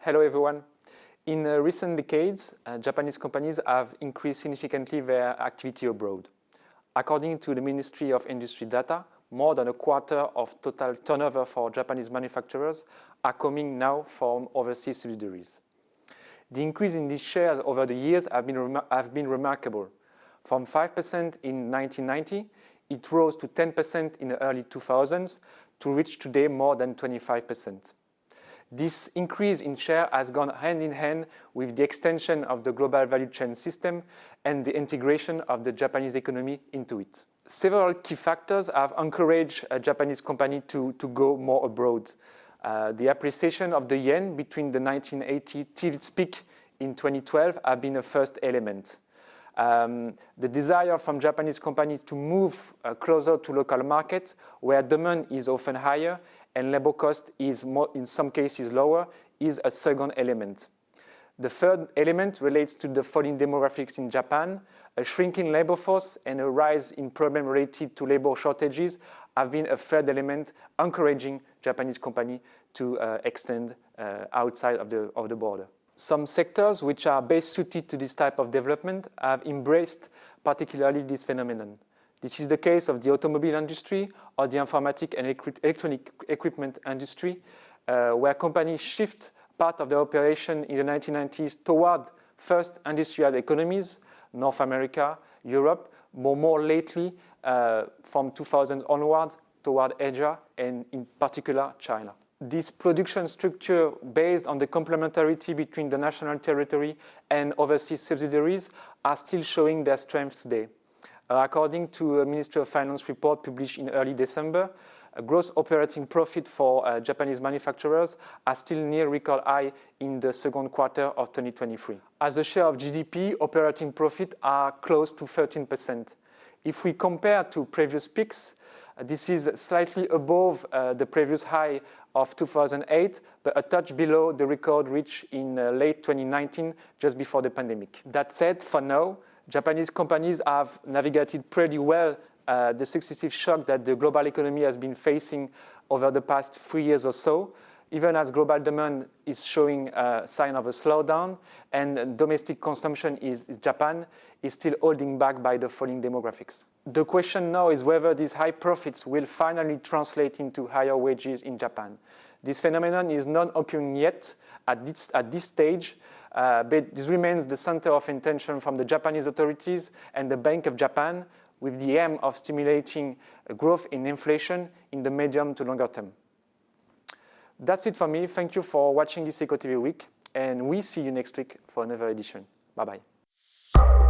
Hello everyone. In recent decades, Japanese companies have increased significantly their activity abroad. According to the Ministry of Industry data, more than a quarter of total turnover for Japanese manufacturers are coming now from overseas subsidiaries. The increase in these shares over the years have been remarkable. From 5% in 1990, it rose to 10% in the early 2000s to reach today more than 25%. This increase in share has gone hand in hand with the extension of the global value chain system and the integration of the Japanese economy into it. Several key factors have encouraged a Japanese company to go more abroad. The appreciation of the yen between the 1980 till its peak in 2012 have been a first element. The desire from Japanese companies to move closer to local markets where demand is often higher and labor cost is in some cases lower is a second element. The third element relates to the falling demographics in Japan. A shrinking labor force and a rise in problems related to labor shortages have been a third element encouraging Japanese companies to extend outside of the border. Some sectors which are best suited to this type of development have embraced particularly this phenomenon. This is the case of the automobile industry or the informatic and electronic equipment industry, where companies shift part of their operation in the 1990s toward first industrial economies, North America, Europe, more lately from 2000 onwards toward Asia and in particular China. This production structure based on the complementarity between the national territory and overseas subsidiaries are still showing their strength today. According to a Ministry of Finance report published in early December, gross operating profit for Japanese manufacturers are still near record high in the second quarter of 2023. As a share of GDP, operating profit are close to 13%. If we compare to previous peaks, this is slightly above the previous high of 2008, but a touch below the record reached in late 2019, just before the pandemic. That said, for now, Japanese companies have navigated pretty well the successive shock that the global economy has been facing over the past 3 years or so, even as global demand is showing a sign of a slowdown and domestic consumption Japan is still holding back by the falling demographics. The question now is whether these high profits will finally translate into higher wages in Japan. This phenomenon is not occurring yet at this stage, but this remains the center of intention from the Japanese authorities and the Bank of Japan, with the aim of stimulating growth in inflation in the medium to longer term. That's it for me. Thank you for watching this EcoTV Week, and we see you next week for another edition. Bye-bye.